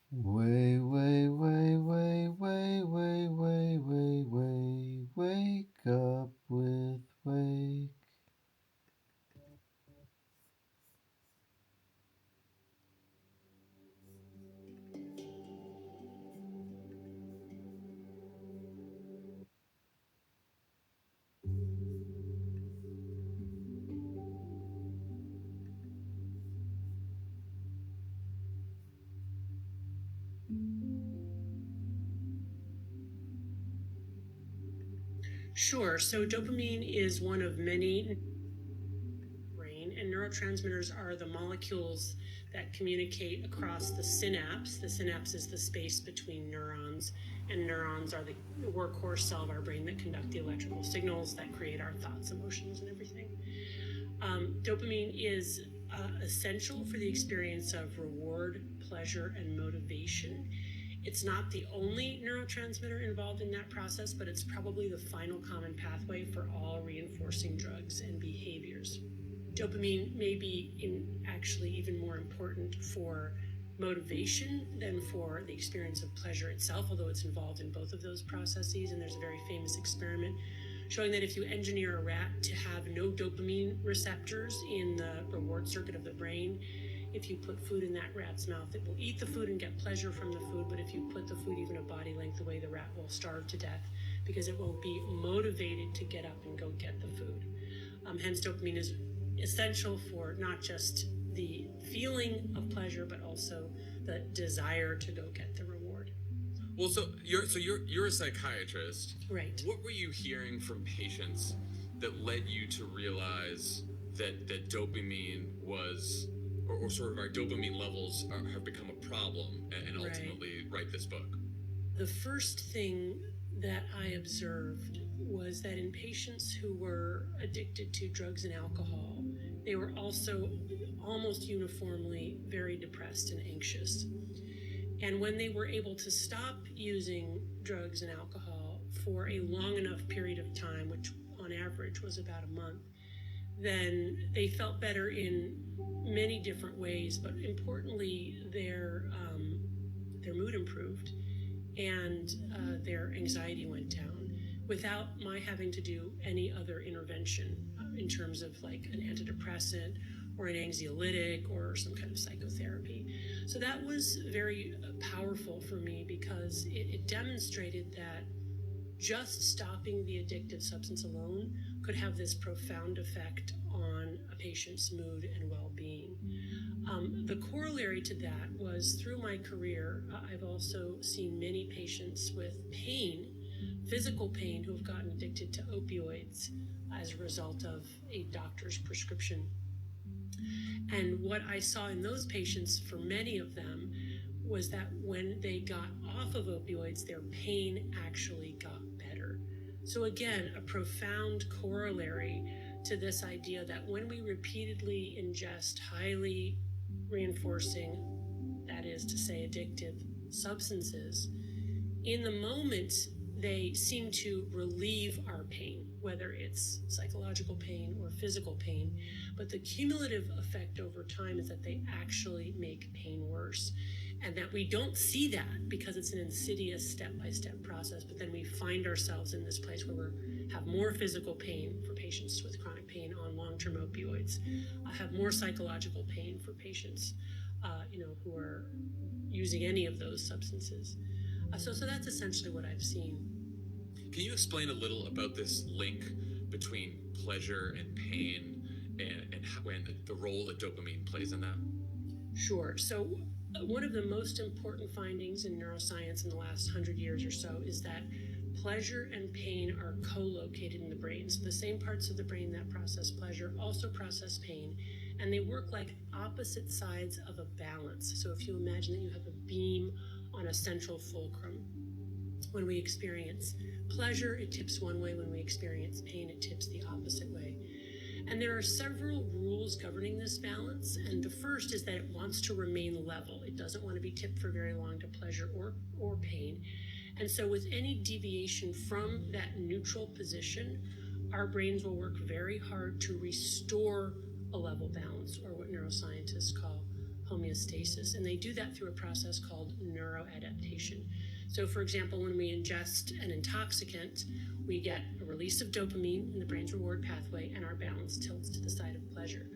Way, way, way, way, way, way, way, way, way, wake up with wake. Sure. So dopamine is one of many brain, and neurotransmitters are the molecules that communicate across the synapse. The synapse is the space between neurons, and neurons are the workhorse cell of our brain that conduct the electrical signals that create our thoughts, emotions, and everything. Dopamine is essential for the experience of reward, pleasure, and motivation. It's not the only neurotransmitter involved in that process, but it's probably the final common pathway for all reinforcing drugs and behaviors. Dopamine may be actually even more important for motivation than for the experience of pleasure itself, although it's involved in both of those processes. And there's a very famous experiment showing that if you engineer a rat to have no dopamine receptors in the reward circuit of the brain, if you put food in that rat's mouth, it will eat the food and get pleasure from the food. But if you put the food even a body length away, the rat will starve to death because it won't be motivated to get up and go get the food. Hence, dopamine is essential for not just the feeling of pleasure, but also the desire to go get the reward. Well, so you're a psychiatrist. Right. What were you hearing from patients that led you to realize that dopamine was, or sort of our dopamine levels have become a problem, and Right. ultimately write this book? The first thing that I observed was that in patients who were addicted to drugs and alcohol, they were also almost uniformly very depressed and anxious. And when they were able to stop using drugs and alcohol for a long enough period of time, which on average was about a month, then they felt better in many different ways. But importantly, their mood improved and their anxiety went down without my having to do any other intervention in terms of like an antidepressant or an anxiolytic or some kind of psychotherapy. So that was very powerful for me because it demonstrated that just stopping the addictive substance alone could have this profound effect on a patient's mood and well-being. The corollary to that was through my career, I've also seen many patients with pain, physical pain, who have gotten addicted to opioids as a result of a doctor's prescription. And what I saw in those patients, for many of them, was that when they got off of opioids, their pain actually got better. So, again, a profound corollary to this idea that when we repeatedly ingest highly reinforcing, that is to say, addictive substances, in the moment, they seem to relieve our pain, whether it's psychological pain or physical pain. But the cumulative effect over time is that they actually make pain worse. And that we don't see that because it's an insidious step-by-step process. But then we find ourselves in this place where we have more physical pain for patients with chronic pain on long-term opioids, have more psychological pain for patients, who are using any of those substances. So that's essentially what I've seen. Can you explain a little about this link between pleasure and pain, and the role that dopamine plays in that? Sure. So, one of the most important findings in neuroscience in the last 100 years or so is that pleasure and pain are co located in the brain. So, the same parts of the brain that process pleasure also process pain, and they work like opposite sides of a balance. So, if you imagine that you have a beam on a central fulcrum, when we experience pleasure, it tips one way. When we experience pain, it tips the opposite way. And there are several rules governing this balance. And the first is that it wants to remain level. It doesn't want to be tipped for very long to pleasure or pain. And so with any deviation from that neutral position, our brains will work very hard to restore a level balance, or what neuroscientists call homeostasis. And they do that through a process called neuroadaptation. So, for example, when we ingest an intoxicant, we get a release of dopamine in the brain's reward pathway, and our balance tilts to the side of pleasure.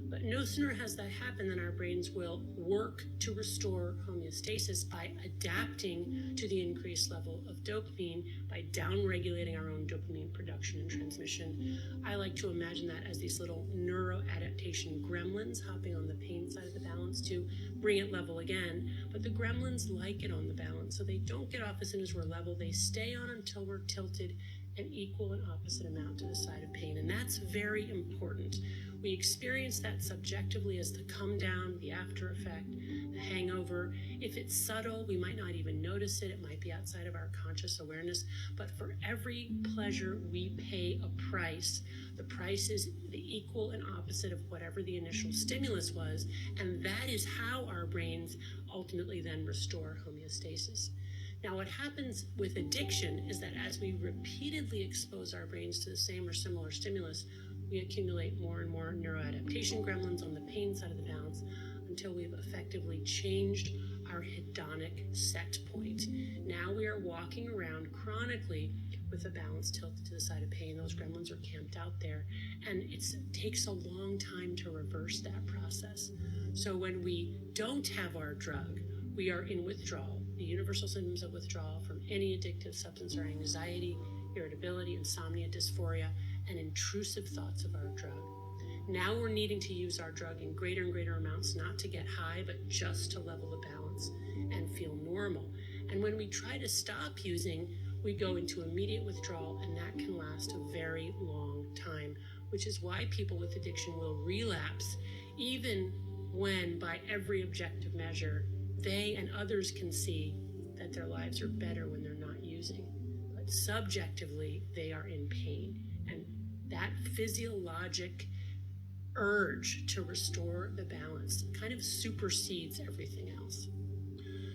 But no sooner has that happened than our brains will work to restore homeostasis by adapting to the increased level of dopamine, by downregulating our own dopamine production and transmission. I like to imagine that as these little neuroadaptation gremlins hopping on the pain side of the balance to bring it level again. But the gremlins like it on the balance, so they don't get off as soon as we're level. They stay on until we're tilted an equal and opposite amount to the side of pain. And that's very important. We experience that subjectively as the come down, the after effect, the hangover. If it's subtle, we might not even notice it. It might be outside of our conscious awareness. But for every pleasure, we pay a price. The price is the equal and opposite of whatever the initial stimulus was. And that is how our brains ultimately then restore homeostasis. Now, what happens with addiction is that as we repeatedly expose our brains to the same or similar stimulus, we accumulate more and more neuroadaptation gremlins on the pain side of the balance until we've effectively changed our hedonic set point. Now we are walking around chronically with a balance tilted to the side of pain. Those gremlins are camped out there, and it takes a long time to reverse that process. So when we don't have our drug, we are in withdrawal. The universal symptoms of withdrawal from any addictive substance are anxiety, irritability, insomnia, dysphoria, and intrusive thoughts of our drug. Now we're needing to use our drug in greater and greater amounts, not to get high, but just to level the balance and feel normal. And when we try to stop using, we go into immediate withdrawal, and that can last a very long time, which is why people with addiction will relapse, even when by every objective measure, they and others can see that their lives are better when they're not using. But subjectively, they are in pain. And that physiologic urge to restore the balance kind of supersedes everything else.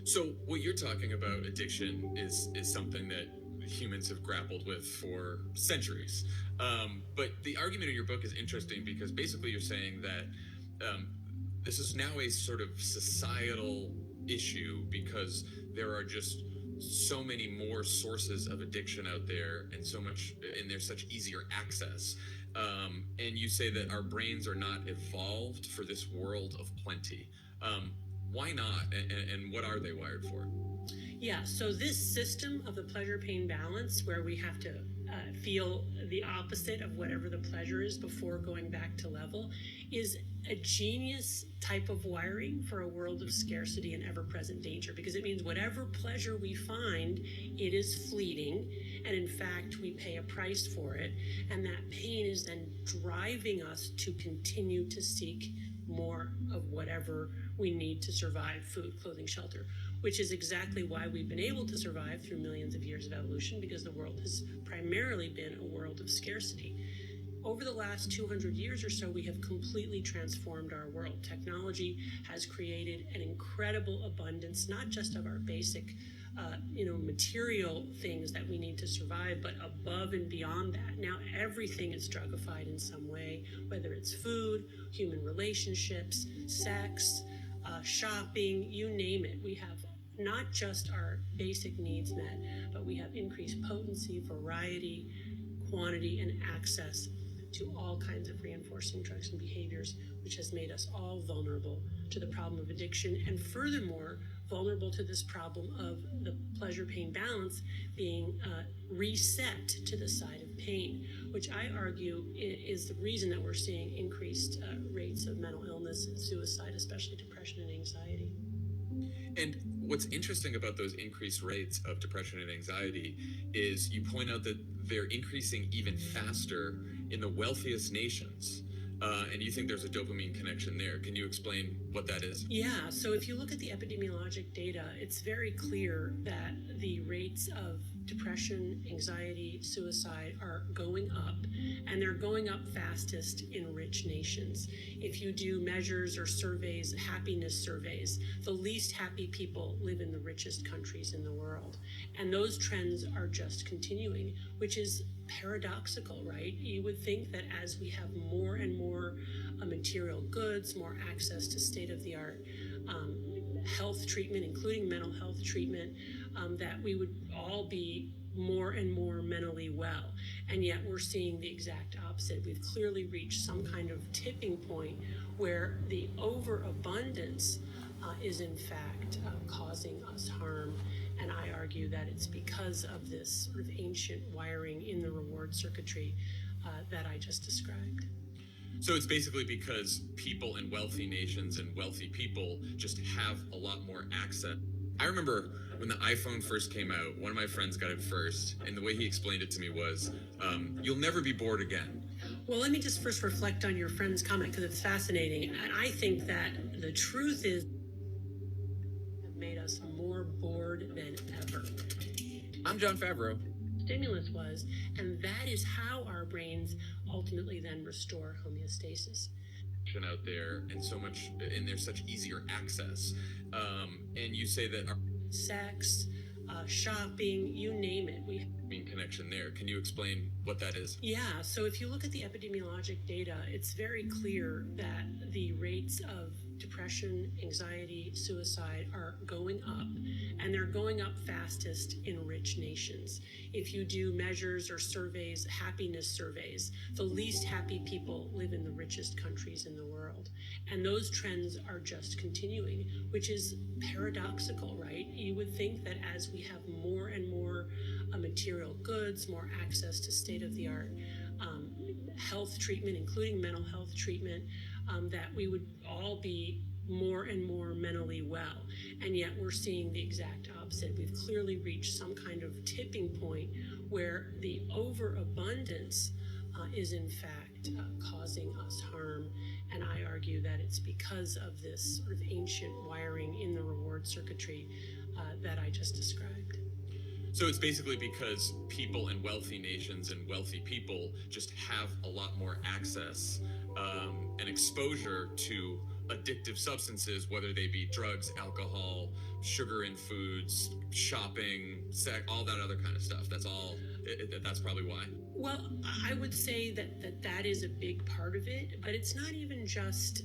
So what you're talking about, addiction, is something that humans have grappled with for centuries. But the argument in your book is interesting because basically you're saying that this is now a sort of societal issue because there are just so many more sources of addiction out there and there's such easier access. And you say that our brains are not evolved for this world of plenty. Why not? And what are they wired for? Yeah, so this system of the pleasure-pain balance, where we have to feel the opposite of whatever the pleasure is before going back to level, is a genius type of wiring for a world of scarcity and ever-present danger, because it means whatever pleasure we find, it is fleeting, and in fact, we pay a price for it, and that pain is then driving us to continue to seek more of whatever we need to survive: food, clothing, shelter, which is exactly why we've been able to survive through millions of years of evolution, because the world has primarily been a world of scarcity. Over the last 200 years or so, we have completely transformed our world. Technology has created an incredible abundance, not just of our basic material things that we need to survive, but above and beyond that. Now everything is drugified in some way, whether it's food, human relationships, sex, shopping, you name it. We have not just our basic needs met, but we have increased potency, variety, quantity, and access to all kinds of reinforcing drugs and behaviors, which has made us all vulnerable to the problem of addiction, and furthermore, vulnerable to this problem of the pleasure-pain balance being reset to the side of pain, which I argue is the reason that we're seeing increased rates of mental illness and suicide, especially depression and anxiety. And what's interesting about those increased rates of depression and anxiety is you point out that they're increasing even faster in the wealthiest nations. And you think there's a dopamine connection there. Can you explain what that is? Yeah, so if you look at the epidemiologic data, it's very clear that the rates of depression, anxiety, suicide are going up, and they're going up fastest in rich nations. If you do measures or surveys, happiness surveys, the least happy people live in the richest countries in the world. And those trends are just continuing, which is paradoxical, right? You would think that as we have more and more material goods, more access to state-of-the-art health treatment, including mental health treatment, that we would all be more and more mentally well. And yet we're seeing the exact opposite. We've clearly reached some kind of tipping point where the overabundance is in fact causing us harm. And I argue that it's because of this sort of ancient wiring in the reward circuitry that I just described. So it's basically because people in wealthy nations and wealthy people just have a lot more access. I remember when the iPhone first came out, one of my friends got it first, and the way he explained it to me was, you'll never be bored again. Well, let me just first reflect on your friend's comment because it's fascinating. And I think that the truth is have made us more bored than ever. I'm John Favreau. Stimulus was, and that is how our brains ultimately then restore homeostasis. Out there and so much, and there's such easier access. And you say that our sex, shopping, you name it. We mean connection there. Can you explain what that is? Yeah, so if you look at the epidemiologic data, it's very clear that the rates of depression, anxiety, suicide are going up, and they're going up fastest in rich nations. If you do measures or surveys, happiness surveys, the least happy people live in the richest countries in the world. And those trends are just continuing, which is paradoxical, right? You would think that as we have more and more material goods, more access to state-of-the-art health treatment, including mental health treatment, that we would all be more and more mentally well. And yet we're seeing the exact opposite. We've clearly reached some kind of tipping point where the overabundance is in fact causing us harm. And I argue that it's because of this sort of ancient wiring in the reward circuitry that I just described. So it's basically because people in wealthy nations and wealthy people just have a lot more access and exposure to addictive substances, whether they be drugs, alcohol, sugar in foods, shopping, sex, all that other kind of stuff. That's all. That's probably why. Well, I would say that is a big part of it, but it's not even just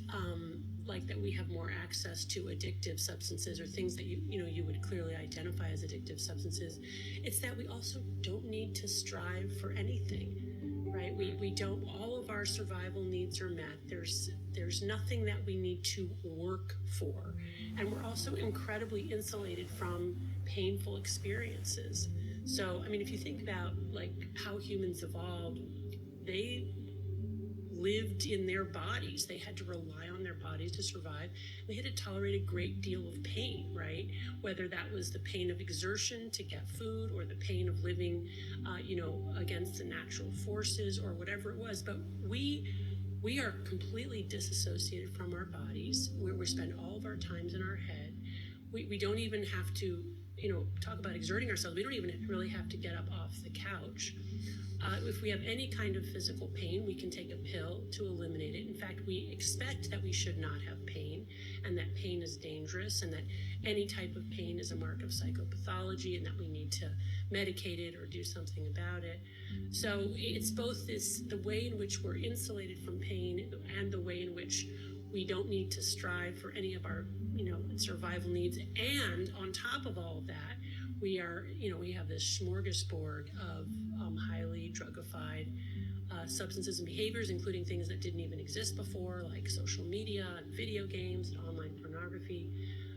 like that we have more access to addictive substances or things that you would clearly identify as addictive substances. It's that we also don't need to strive for anything, right? We don't, all of our survival needs are met. There's nothing that we need to work for. And we're also incredibly insulated from painful experiences. So, I mean, if you think about like how humans evolved, they lived in their bodies. They had to rely on their bodies to survive. They had to tolerate a great deal of pain, right? Whether that was the pain of exertion to get food or the pain of living, against the natural forces or whatever it was. But we are completely disassociated from our bodies. We spend all of our times in our head. We don't even have to, talk about exerting ourselves. We don't even really have to get up off the couch. If we have any kind of physical pain, we can take a pill to eliminate it. In fact, we expect that we should not have pain, and that pain is dangerous, and that any type of pain is a mark of psychopathology, and that we need to medicate it or do something about it. So it's both the way in which we're insulated from pain and the way in which we don't need to strive for any of our, survival needs. And on top of all of that, we have this smorgasbord of highly drugified substances and behaviors, including things that didn't even exist before, like social media and video games and online pornography.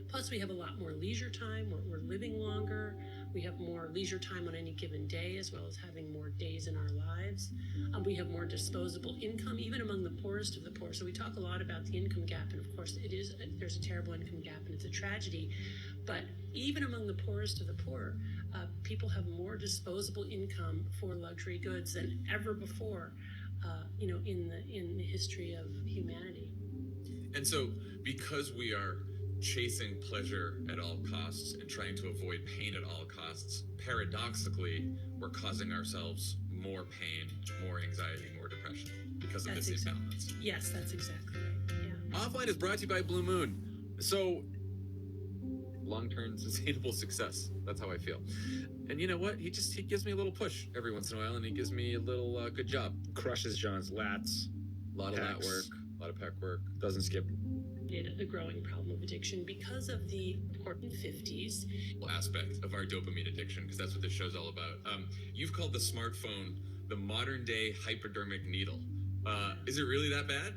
Plus, we have a lot more leisure time. We're living longer. We have more leisure time on any given day, as well as having more days in our lives. We have more disposable income, even among the poorest of the poor. So we talk a lot about the income gap, and of course, there's a terrible income gap, and it's a tragedy. But even among the poorest of the poor, people have more disposable income for luxury goods than ever before, in the history of humanity. And so, because we are chasing pleasure at all costs and trying to avoid pain at all costs, paradoxically, we're causing ourselves more pain, more anxiety, more depression because of this imbalance. Yes, that's exactly right. Yeah. Offline is brought to you by Blue Moon. So, long-term sustainable success. That's how I feel. And you know what? He gives me a little push every once in a while, and he gives me a little good job. Crushes John's lats. A lot of lat work, a lot of pec work. Doesn't skip. The growing problem of addiction because of the 50s aspect of our dopamine addiction, because that's what this show's all about. You've called the smartphone the modern day hypodermic needle. Is it really that bad?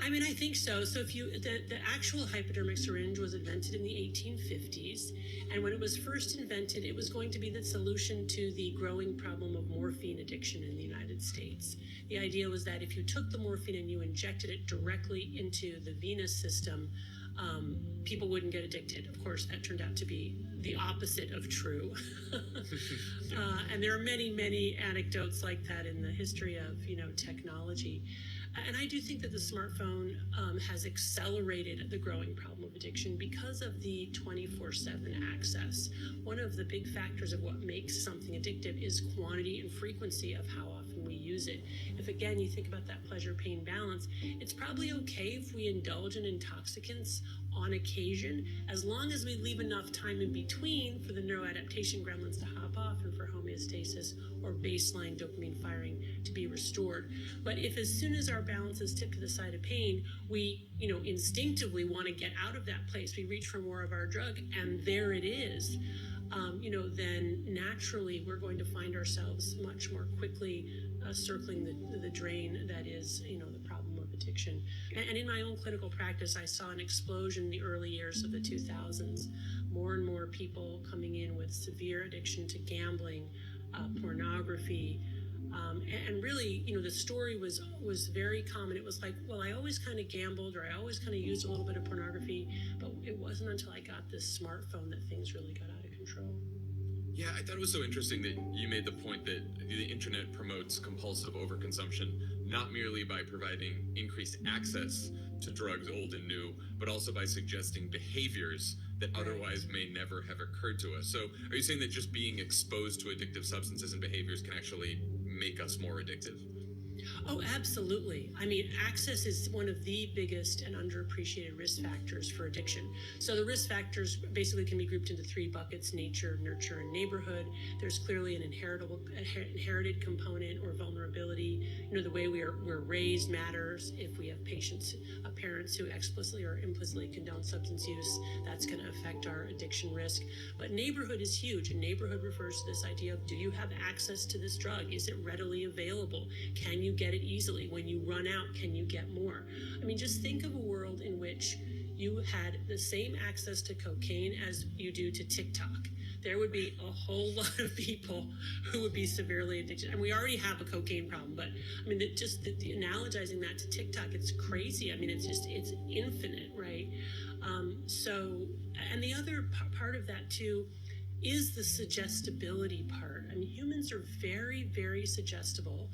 I mean, I think so. So if the actual hypodermic syringe was invented in the 1850s, and when it was first invented, it was going to be the solution to the growing problem of morphine addiction in the United States. The idea was that if you took the morphine and you injected it directly into the venous system, people wouldn't get addicted. Of course, that turned out to be the opposite of true. And there are many, many anecdotes like that in the history of, technology. And I do think that the smartphone has accelerated the growing problem of addiction because of the 24/7 access. One of the big factors of what makes something addictive is quantity and frequency of how often we use it. If, again, you think about that pleasure-pain balance, it's probably okay if we indulge in intoxicants on occasion, as long as we leave enough time in between for the neuroadaptation gremlins to hop off and for homeostasis or baseline dopamine firing to be restored. But if as soon as our balance is tipped to the side of pain, we, instinctively want to get out of that place, we reach for more of our drug, and there it is, then naturally we're going to find ourselves much more quickly circling the drain that is, the problem of addiction. And in my own clinical practice, I saw an explosion in the early years of the 2000s. More and more people coming in with severe addiction to gambling, pornography, and really, the story was very common. It was like, well, I always kind of gambled, or I always kind of used a little bit of pornography, but it wasn't until I got this smartphone that things really got out of control. Yeah, I thought it was so interesting that you made the point that the internet promotes compulsive overconsumption, not merely by providing increased access to drugs old and new, but also by suggesting behaviors that otherwise may never have occurred to us. So are you saying that just being exposed to addictive substances and behaviors can actually make us more addictive? Oh, absolutely. I mean, access is one of the biggest and underappreciated risk factors for addiction. So the risk factors basically can be grouped into three buckets: nature, nurture, and neighborhood. There's clearly an inherited component or vulnerability. The way we're raised matters. If we have parents who explicitly or implicitly condone substance use, that's going to affect our addiction risk. But neighborhood is huge, and neighborhood refers to this idea of, do you have access to this drug? Is it readily available? Can you get it easily? When you run out, can you get more? I mean, just think of a world in which you had the same access to cocaine as you do to TikTok. There would be a whole lot of people who would be severely addicted. And we already have a cocaine problem, but I mean, analogizing that to TikTok, it's crazy. I mean, it's infinite, right? And the other part of that too is the suggestibility part. I mean, humans are very, very suggestible.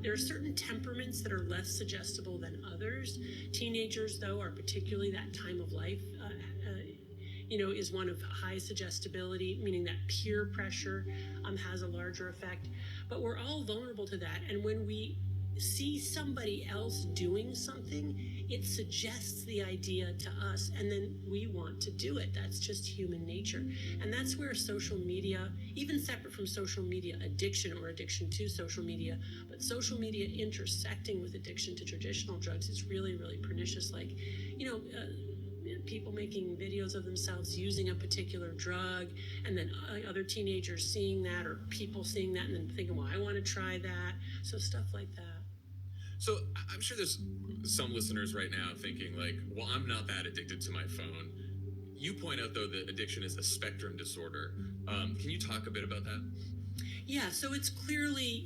There are certain temperaments that are less suggestible than others. Teenagers, though, are particularly that time of life, is one of high suggestibility, meaning that peer pressure has a larger effect. But we're all vulnerable to that. And when we see somebody else doing something, it suggests the idea to us, and then we want to do it. That's just human nature. And that's where social media, even separate from social media addiction or addiction to social media, but social media intersecting with addiction to traditional drugs is really, really pernicious. Like, people making videos of themselves using a particular drug, and then other teenagers seeing that, or people seeing that and then thinking, well, I want to try that. So stuff like that. So I'm sure there's some listeners right now thinking like, well, I'm not that addicted to my phone. You point out, though, that addiction is a spectrum disorder. Can you talk a bit about that? Yeah, so it's clearly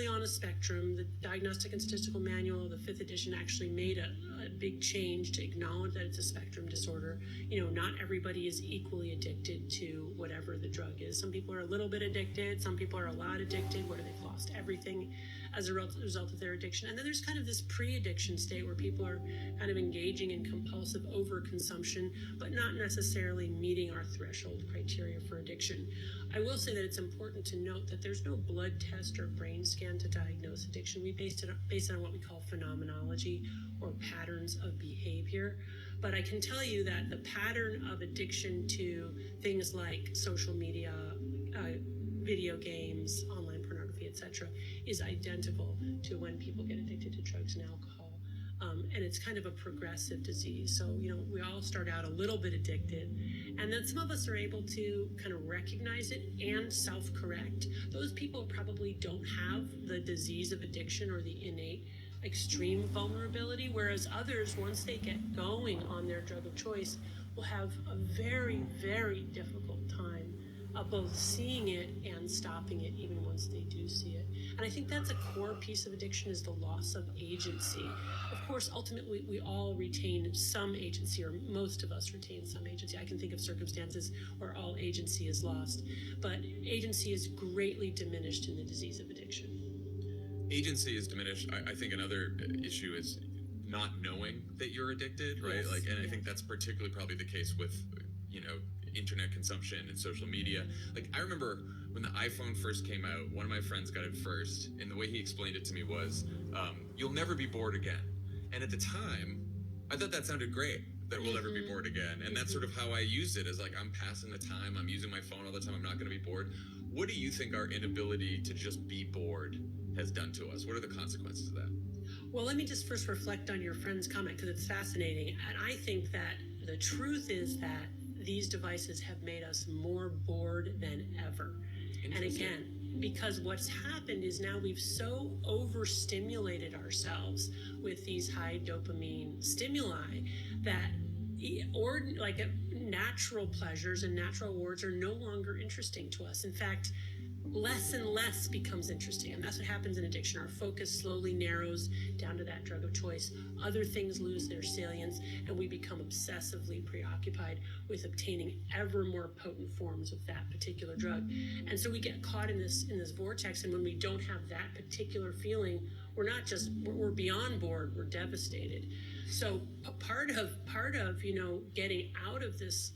on a spectrum. The Diagnostic and Statistical Manual, the 5th edition, actually made a big change to acknowledge that it's a spectrum disorder. Not everybody is equally addicted to whatever the drug is. Some people are a little bit addicted. Some people are a lot addicted, where they've lost everything as a result of their addiction. And then there's kind of this pre-addiction state where people are kind of engaging in compulsive overconsumption, but not necessarily meeting our threshold criteria for addiction. I will say that it's important to note that there's no blood test or brain scan to diagnose addiction. We based it on what we call phenomenology, or patterns of behavior. But I can tell you that the pattern of addiction to things like social media, video games, online pornography, etc., is identical to when people get addicted to drugs and alcohol. And it's kind of a progressive disease. So, we all start out a little bit addicted, and then some of us are able to kind of recognize it and self-correct. Those people probably don't have the disease of addiction or the innate extreme vulnerability, whereas others, once they get going on their drug of choice, will have a very, very difficult time both seeing it and stopping it, even once they do see it. And I think that's a core piece of addiction, is the loss of agency. Of course, ultimately, we all retain some agency, or most of us retain some agency. I can think of circumstances where all agency is lost, but agency is greatly diminished in the disease of addiction. Agency is diminished. I think another issue is not knowing that you're addicted, right? Yes, I think that's particularly probably the case with, internet consumption and social media. I remember when the iPhone first came out, one of my friends got it first, and the way he explained it to me was, you'll never be bored again. And at the time, I thought that sounded great, that we'll never be bored again. And that's sort of how I use it, as I'm passing the time, I'm using my phone all the time, I'm not going to be bored. What do you think our inability to just be bored has done to us? What are the consequences of that? Well, let me just first reflect on your friend's comment, because it's fascinating. And I think that the truth is that these devices have made us more bored than ever. And again, because what's happened is now we've so overstimulated ourselves with these high dopamine stimuli that natural pleasures and natural rewards are no longer interesting to us. In fact, less and less becomes interesting. And that's what happens in addiction. Our focus slowly narrows down to that drug of choice. Other things lose their salience, and we become obsessively preoccupied with obtaining ever more potent forms of that particular drug. And so we get caught in this vortex, and when we don't have that particular feeling, we're beyond bored, we're devastated. So part of getting out of this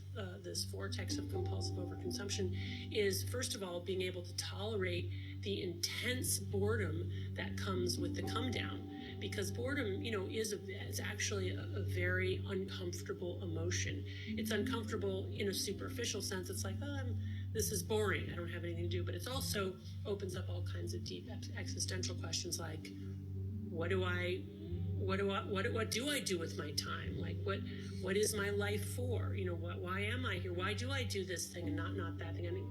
vortex of compulsive overconsumption is, first of all, being able to tolerate the intense boredom that comes with the come down, because boredom is actually a very uncomfortable emotion. It's uncomfortable in a superficial sense. It's like, this is boring, I don't have anything to do. But it also opens up all kinds of deep existential questions, like, what do I do with my time? Like, what is my life for? Why am I here? Why do I do this thing and not that thing? I mean,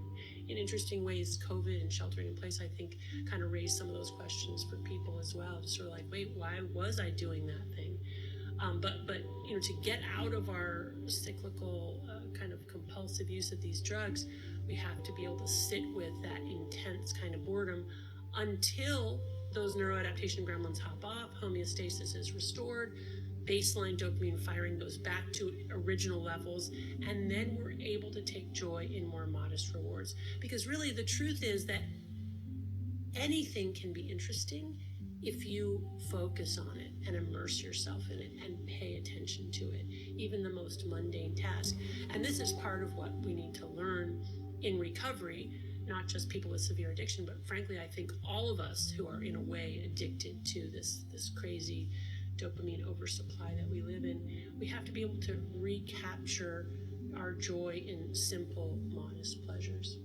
in interesting ways, COVID and sheltering in place, I think, kind of raised some of those questions for people as well. Just sort of like, wait, why was I doing that thing? But to get out of our cyclical kind of compulsive use of these drugs, we have to be able to sit with that intense kind of boredom until those neuroadaptation gremlins hop off, homeostasis is restored, baseline dopamine firing goes back to original levels, and then we're able to take joy in more modest rewards. Because really, the truth is that anything can be interesting if you focus on it and immerse yourself in it and pay attention to it, even the most mundane task. And this is part of what we need to learn in recovery, not just people with severe addiction, but frankly, I think all of us who are in a way addicted to this crazy dopamine oversupply that we live in. We have to be able to recapture our joy in simple, modest pleasures.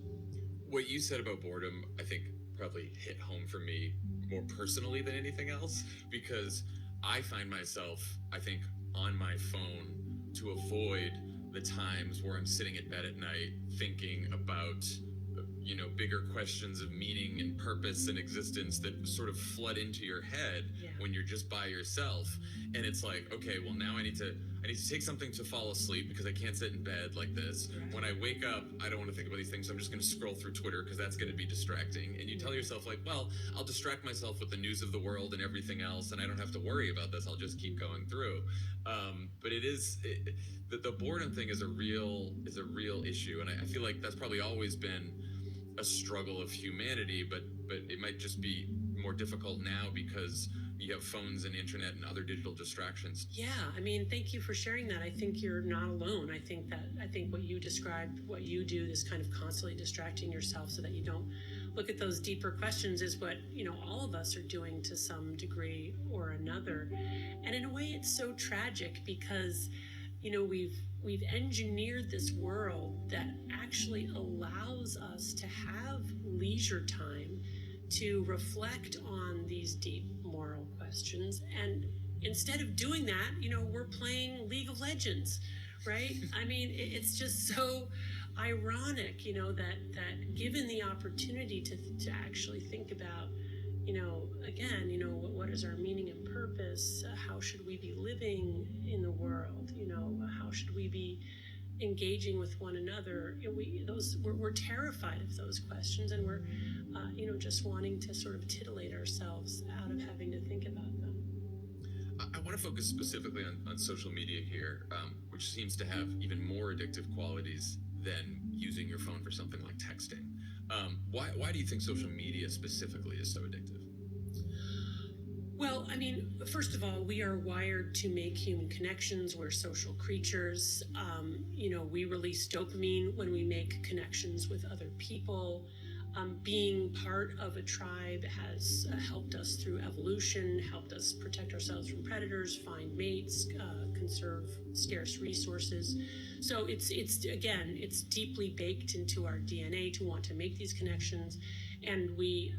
What you said about boredom, I think, probably hit home for me more personally than anything else, because I find myself, I think, on my phone to avoid the times where I'm sitting in bed at night thinking about bigger questions of meaning and purpose and existence that sort of flood into your head when you're just by yourself. And it's like, okay, well, now I need to take something to fall asleep because I can't sit in bed like this. Right. When I wake up, I don't want to think about these things, so I'm just going to scroll through Twitter because that's going to be distracting. And you tell yourself, like, well, I'll distract myself with the news of the world and everything else, and I don't have to worry about this. I'll just keep going through. But the boredom thing is a real issue, and I feel like that's probably always been a struggle of humanity, but it might just be more difficult now because you have phones and internet and other digital distractions. Yeah, I mean, thank you for sharing that. I think you're not alone. I think what you described, what you do, this kind of constantly distracting yourself so that you don't look at those deeper questions, is what all of us are doing to some degree or another. And in a way, it's so tragic because we've engineered this world that actually allows us to have leisure time to reflect on these deep moral questions. And instead of doing that, we're playing League of Legends, right? I mean, it's just so ironic, that given the opportunity to actually think about, again, what is our meaning and purpose? How should we be living in the world? How should we be engaging with one another? We're terrified of those questions, and we're, just wanting to sort of titillate ourselves out of having to think about them. I want to focus specifically on social media here, which seems to have even more addictive qualities than using your phone for something like texting. Why do you think social media specifically is so addictive? Well, I mean, first of all, we are wired to make human connections. We're social creatures. We release dopamine when we make connections with other people. Being part of a tribe has helped us through evolution, helped us protect ourselves from predators, find mates, conserve scarce resources. So it's deeply baked into our DNA to want to make these connections. And we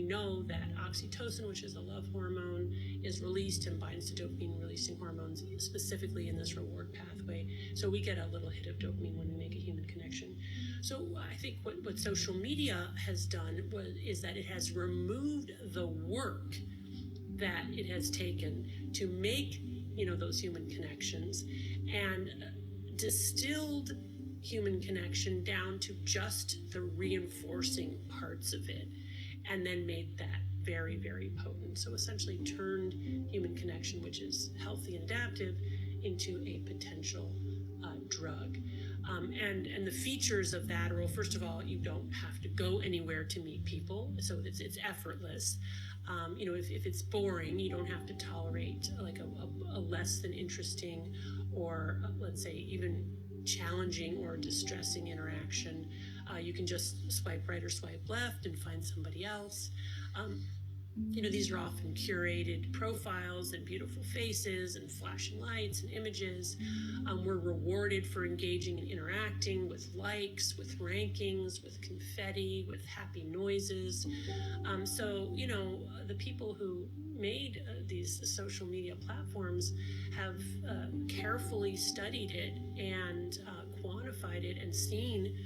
know that oxytocin, which is a love hormone, is released and binds to dopamine releasing hormones, specifically in this reward pathway. So we get a little hit of dopamine when we make a human connection. So I think what social media has done is that it has removed the work that it has taken to make, those human connections, and distilled human connection down to just the reinforcing parts of it, and then made that very, very potent. So essentially turned human connection, which is healthy and adaptive, into a potential drug. And the features of that are, well, first of all, you don't have to go anywhere to meet people, so it's effortless. If it's boring, you don't have to tolerate like a less than interesting, or let's say even challenging or distressing interaction. You can just swipe right or swipe left and find somebody else. These are often curated profiles and beautiful faces and flashing lights and images. We're rewarded for engaging and interacting with likes, with rankings, with confetti, with happy noises. So the people who made these social media platforms have carefully studied it and quantified it and seen,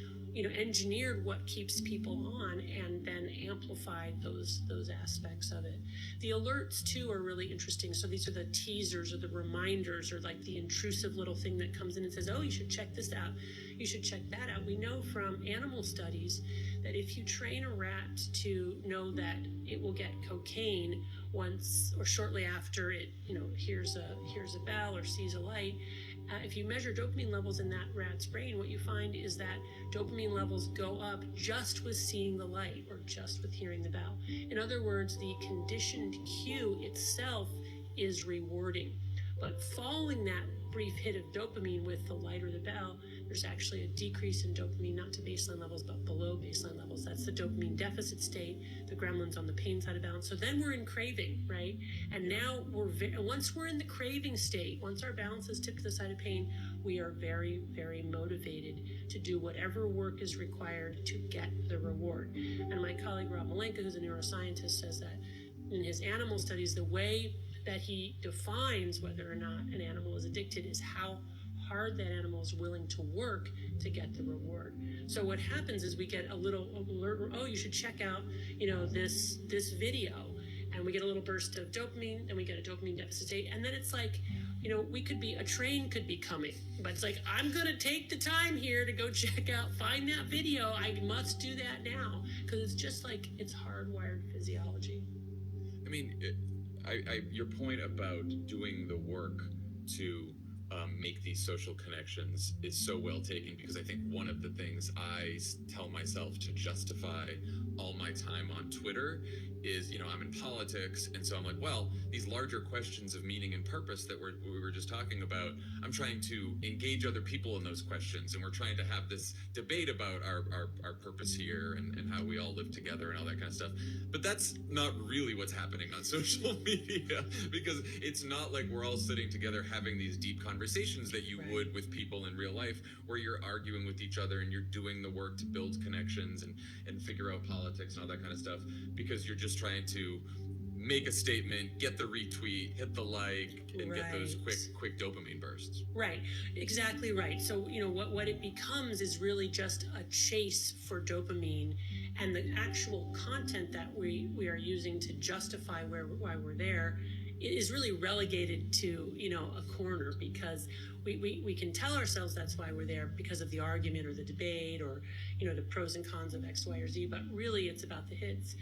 engineered what keeps people on, and then amplified those aspects of it. The alerts too are really interesting. So these are the teasers or the reminders, or like the intrusive little thing that comes in and says, oh, you should check this out, you should check that out. We know from animal studies that if you train a rat to know that it will get cocaine once or shortly after it, hears a bell or sees a light, if you measure dopamine levels in that rat's brain, what you find is that dopamine levels go up just with seeing the light or just with hearing the bell. In other words, the conditioned cue itself is rewarding. But following that brief hit of dopamine with the light or the bell, there's actually a decrease in dopamine, not to baseline levels, but below baseline levels. That's the dopamine deficit state. The gremlin's on the pain side of balance. So then we're in craving, right? And now once we're in the craving state, once our balance is tipped to the side of pain, we are very, very motivated to do whatever work is required to get the reward. And my colleague Rob Malenka, who's a neuroscientist, says that in his animal studies, the way that he defines whether or not an animal is addicted is how hard that animal is willing to work to get the reward. So what happens is we get a little alert, oh, you should check out, this video, and we get a little burst of dopamine, and we get a dopamine deficit state, and then it's like, a train could be coming, but it's like, I'm gonna take the time here to go check out, find that video, I must do that now, because it's just like, it's hardwired physiology. I mean, your point about doing the work to make these social connections is so well taken, because I think one of the things I tell myself to justify all my time on Twitter is, I'm in politics, and so I'm like, well, these larger questions of meaning and purpose that we were just talking about, I'm trying to engage other people in those questions, and we're trying to have this debate about our purpose here and how we all live together and all that kind of stuff. But that's not really what's happening on social media, because it's not like we're all sitting together having these deep conversations conversations that you would with people in real life, where you're arguing with each other and you're doing the work to build connections and figure out politics and all that kind of stuff, because you're just trying to make a statement, get the retweet, hit the like, and get those quick dopamine bursts. Right, exactly right. So, what it becomes is really just a chase for dopamine, and the actual content that we are using to justify why we're there is really relegated to, a corner, because we can tell ourselves that's why we're there because of the argument or the debate or, the pros and cons of X, Y, or Z, but really it's about the hits.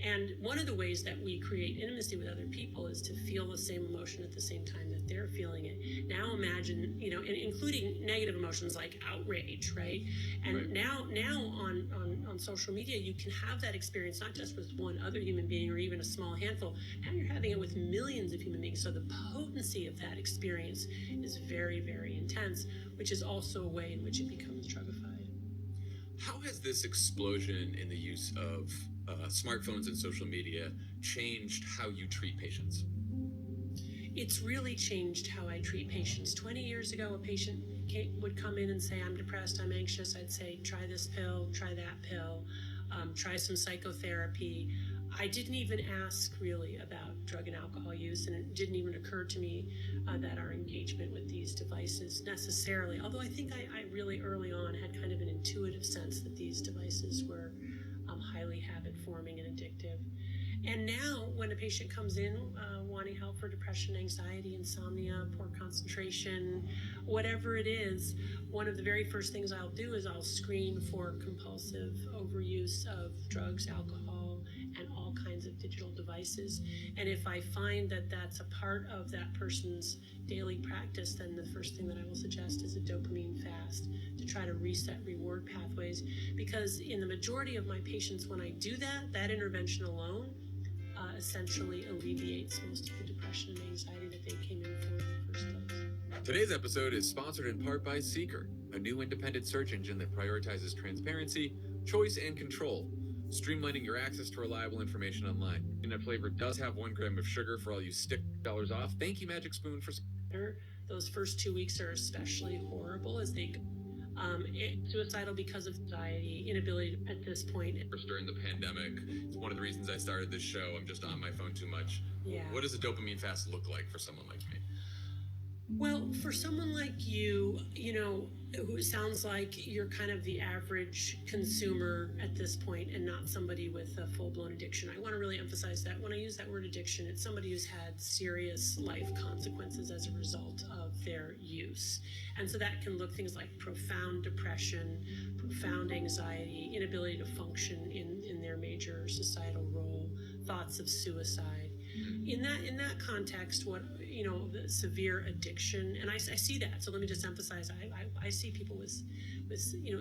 And one of the ways that we create intimacy with other people is to feel the same emotion at the same time that they're feeling it. Now imagine, including negative emotions like outrage, right? And now on social media, you can have that experience not just with one other human being or even a small handful. Now you're having it with millions of human beings. So the potency of that experience is very, very intense, which is also a way in which it becomes drugified. How has this explosion in the use of smartphones and social media changed how you treat patients? It's really changed how I treat patients. 20 years ago, a patient would come in and say, I'm depressed, I'm anxious. I'd say, try this pill, try that pill, try some psychotherapy. I didn't even ask really about drug and alcohol use, and it didn't even occur to me that our engagement with these devices necessarily, although I think I really early on had kind of an intuitive sense that these devices were highly habit-forming and addictive. And now when a patient comes in wanting help for depression, anxiety, insomnia, poor concentration, whatever it is, one of the very first things I'll do is I'll screen for compulsive overuse of drugs, alcohol, and all kinds of digital devices. And if I find that that's a part of that person's daily practice, then the first thing that I will suggest is a dopamine fast to try to reset reward pathways. Because in the majority of my patients, when I do that, that intervention alone essentially alleviates most of the depression and anxiety that they came in for in the first place. Today's episode is sponsored in part by Seeker, a new independent search engine that prioritizes transparency, choice, and control, streamlining your access to reliable information online. Peanut flavor does have 1 gram of sugar for all you stick dollars off. Thank you, Magic Spoon, for... Those first 2 weeks are especially horrible as they go. Suicidal because of anxiety, inability to, at this point. During the pandemic, it's one of the reasons I started this show. I'm just on my phone too much. Yeah. What does a dopamine fast look like for someone like me? Well, for someone like you, who sounds like you're kind of the average consumer at this point and not somebody with a full-blown addiction. I want to really emphasize that when I use that word addiction, it's somebody who's had serious life consequences as a result of their use. And so that can look things like profound depression, profound anxiety, inability to function in their major societal role, thoughts of suicide. In that context, the severe addiction, and I see that. So let me just emphasize, I see people with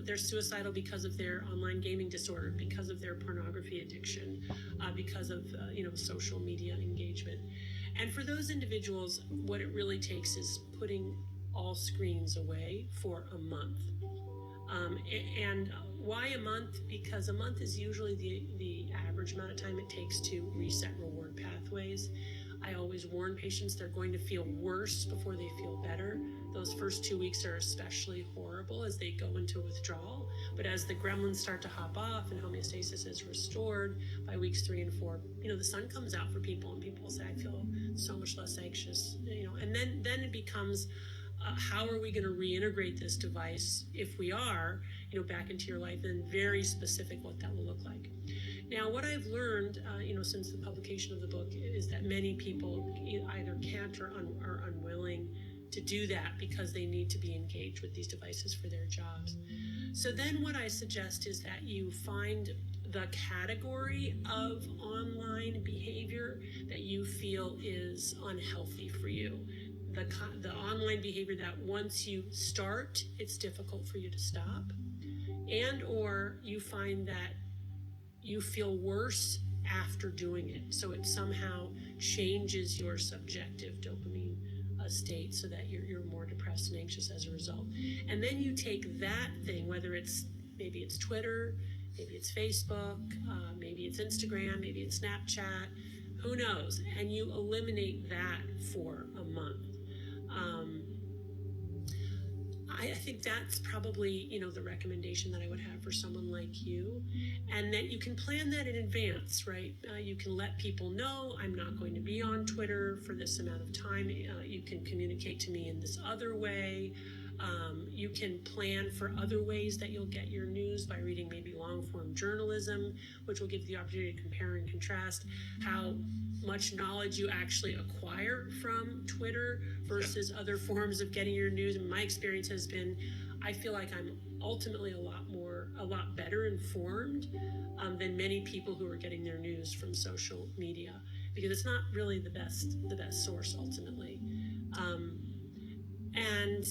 they're suicidal because of their online gaming disorder, because of their pornography addiction, because of social media engagement. And for those individuals, what it really takes is putting all screens away for a month. And why a month? Because a month is usually the average amount of time it takes to reset reward pathways. I always warn patients they're going to feel worse before they feel better. Those first 2 weeks are especially horrible as they go into withdrawal. But as the gremlins start to hop off and homeostasis is restored by weeks 3 and 4, the sun comes out for people and people say, I feel so much less anxious, and then it becomes, how are we going to reintegrate this device if we are, back into your life, and very specific what that will look like. Now, what I've learned, since the publication of the book is that many people either can't or are unwilling to do that because they need to be engaged with these devices for their jobs. So then what I suggest is that you find the category of online behavior that you feel is unhealthy for you. The online behavior that once you start, it's difficult for you to stop, and or you find that you feel worse after doing it. So it somehow changes your subjective dopamine state so that you're more depressed and anxious as a result. And then you take that thing, whether maybe it's Twitter, maybe it's Facebook, maybe it's Instagram, maybe it's Snapchat, who knows, and you eliminate that for a month. I think that's probably, the recommendation that I would have for someone like you, and that you can plan that in advance, right? You can let people know I'm not going to be on Twitter for this amount of time. You can communicate to me in this other way. You can plan for other ways that you'll get your news by reading maybe long-form journalism, which will give you the opportunity to compare and contrast how much knowledge you actually acquire from Twitter versus other forms of getting your news. And my experience has been, I feel like I'm ultimately a lot better informed than many people who are getting their news from social media, because it's not really the best source ultimately. And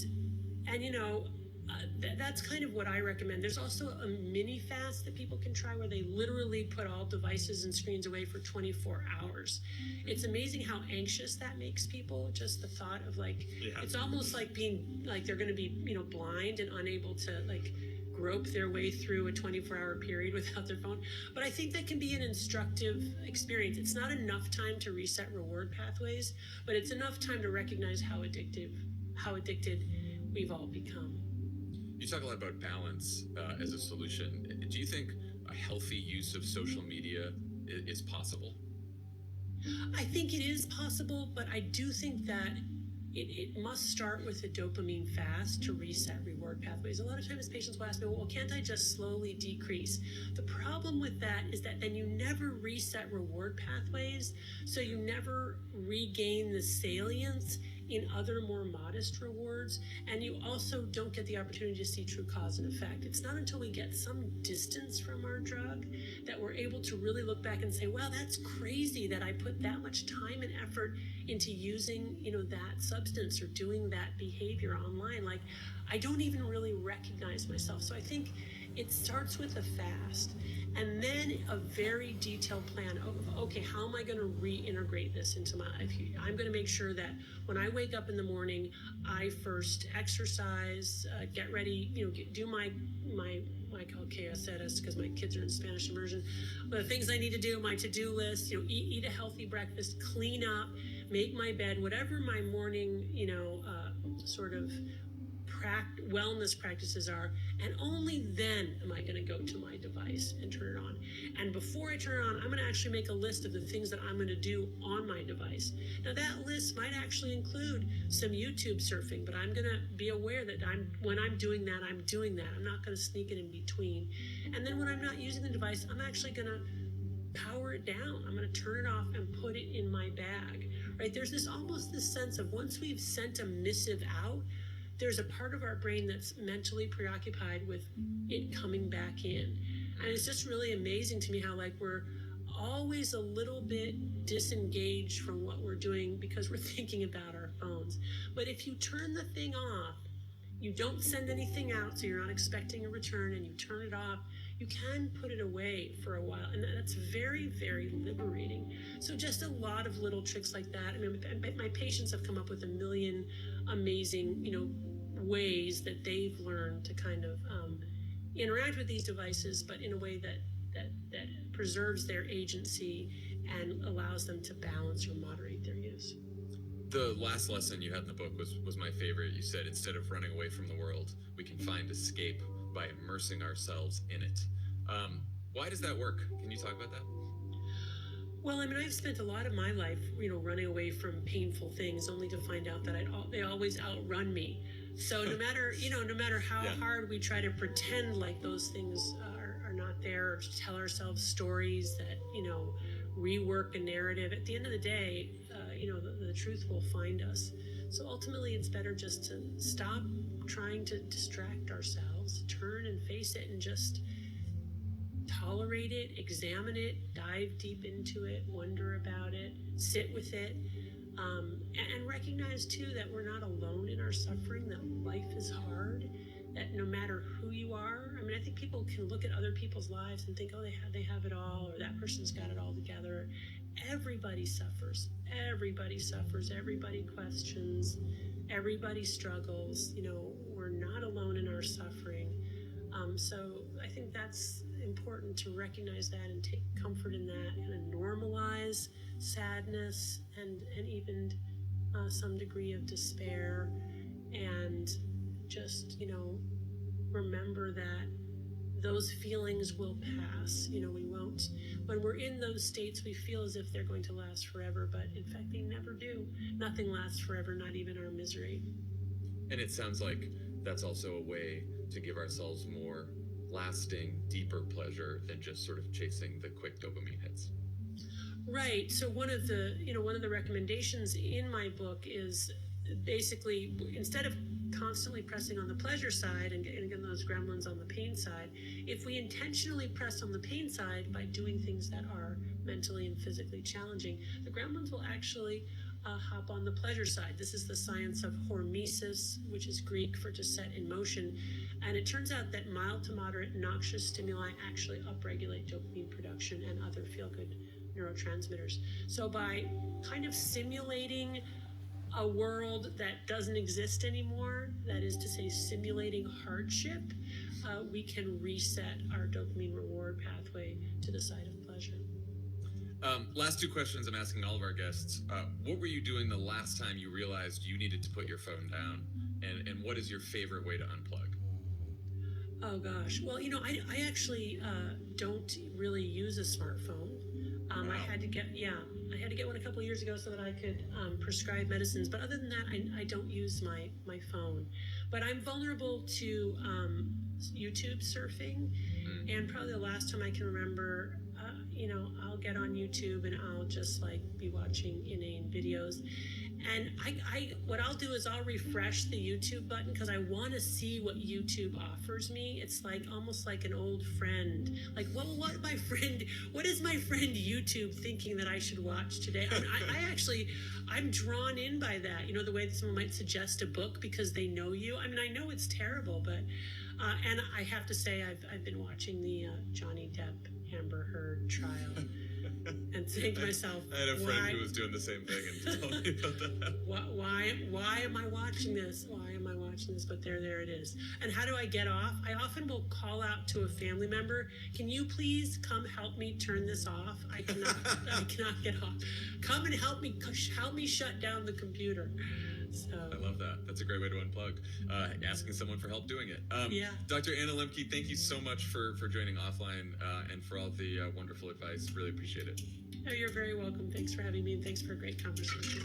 that's kind of what I recommend. There's also a mini fast that people can try where they literally put all devices and screens away for 24 hours. It's amazing how anxious that makes people. Just the thought of it's almost like being like they're going to be, blind and unable to grope their way through a 24-hour period without their phone. But I think that can be an instructive experience. It's not enough time to reset reward pathways, but it's enough time to recognize how addicted we've all become. You talk a lot about balance as a solution. Do you think a healthy use of social media is possible? I think it is possible, but I do think that it must start with a dopamine fast to reset reward pathways. A lot of times patients will ask me, well, can't I just slowly decrease? The problem with that is that then you never reset reward pathways, so you never regain the salience in other more modest rewards, and you also don't get the opportunity to see true cause and effect. It's not until we get some distance from our drug that we're able to really look back and say, well, that's crazy that I put that much time and effort into using, that substance or doing that behavior online. Like, I don't even really recognize myself. So I think it starts with a fast, and then a very detailed plan of, okay, how am I going to reintegrate this into my life? I'm going to make sure that when I wake up in the morning, I first exercise, get ready, do my I call KSS because my kids are in Spanish immersion. But the things I need to do, my to-do list, eat a healthy breakfast, clean up, make my bed, whatever my morning, sort of wellness practices are, and only then am I going to go to my device and turn it on. And before I turn it on, I'm going to actually make a list of the things that I'm going to do on my device. Now that list might actually include some YouTube surfing, but I'm going to be aware that when I'm doing that, I'm doing that. I'm not going to sneak it in between. And then when I'm not using the device, I'm actually going to power it down. I'm going to turn it off and put it in my bag, right? There's almost this sense of once we've sent a missive out, there's a part of our brain that's mentally preoccupied with it coming back in. And it's just really amazing to me how we're always a little bit disengaged from what we're doing because we're thinking about our phones. But if you turn the thing off, you don't send anything out, so you're not expecting a return, and you turn it off, you can put it away for a while, and that's very, very liberating. So just a lot of little tricks like that. I mean, my patients have come up with a million amazing, ways that they've learned to kind of interact with these devices, but in a way that preserves their agency and allows them to balance or moderate their use. The last lesson you had in the book was my favorite. You said, instead of running away from the world, we can find escape by immersing ourselves in it. Why does that work? Can you talk about that? Well, I mean, I've spent a lot of my life, running away from painful things, only to find out that they always outrun me. So no matter how hard we try to pretend like those things are not there, or to tell ourselves stories that, rework a narrative, at the end of the day, the truth will find us. So ultimately, it's better just to stop trying to distract ourselves, turn and face it, and just tolerate it, examine it, dive deep into it, wonder about it, sit with it, and recognize too that we're not alone in our suffering, that life is hard, that no matter who you are, I mean, I think people can look at other people's lives and think, oh, they have it all, or that person's got it all together. Everybody suffers, everybody questions, everybody struggles. We're not alone in our suffering. So I think that's important to recognize that and take comfort in that, and normalize sadness and even some degree of despair, and just, remember that those feelings will pass. We won't, when we're in those states, we feel as if they're going to last forever, but in fact, they never do. Nothing lasts forever, not even our misery. And it sounds like that's also a way to give ourselves more lasting, deeper pleasure than just sort of chasing the quick dopamine hits. Right. So one of the recommendations in my book is basically, instead of constantly pressing on the pleasure side and getting those gremlins on the pain side, if we intentionally press on the pain side by doing things that are mentally and physically challenging, the gremlins will actually hop on the pleasure side. This is the science of hormesis, which is Greek for to set in motion. And it turns out that mild to moderate noxious stimuli actually upregulate dopamine production and other feel-good neurotransmitters. So by kind of simulating a world that doesn't exist anymore, that is to say, simulating hardship, we can reset our dopamine reward pathway to the side of pleasure. Last two questions I'm asking all of our guests. What were you doing the last time you realized you needed to put your phone down? And what is your favorite way to unplug? Oh gosh. Well, I actually don't really use a smartphone. Wow. I had to get one a couple of years ago so that I could prescribe medicines. But other than that, I don't use my phone. But I'm vulnerable to YouTube surfing. And probably the last time I can remember, I'll get on YouTube and I'll just be watching inane videos. And what I'll do is I'll refresh the YouTube button because I want to see what YouTube offers me. It's almost like an old friend. What is my friend YouTube thinking that I should watch today? I'm drawn in by that. The way that someone might suggest a book because they know you. I mean, I know it's terrible, but and I have to say I've been watching the Johnny Depp Amber Heard trial. And saying to myself, I had a friend who was doing the same thing and told me about that. Why am I watching this? Why am I watching this? But there it is. And how do I get off? I often will call out to a family member, can you please come help me turn this off? I cannot get off. Come and help me shut down the computer. So I love that. That's a great way to unplug. Asking someone for help doing it. Yeah. Dr. Anna Lemke, thank you so much for joining offline and for all the wonderful advice. Really appreciate it. Oh, you're very welcome. Thanks for having me, and thanks for a great conversation.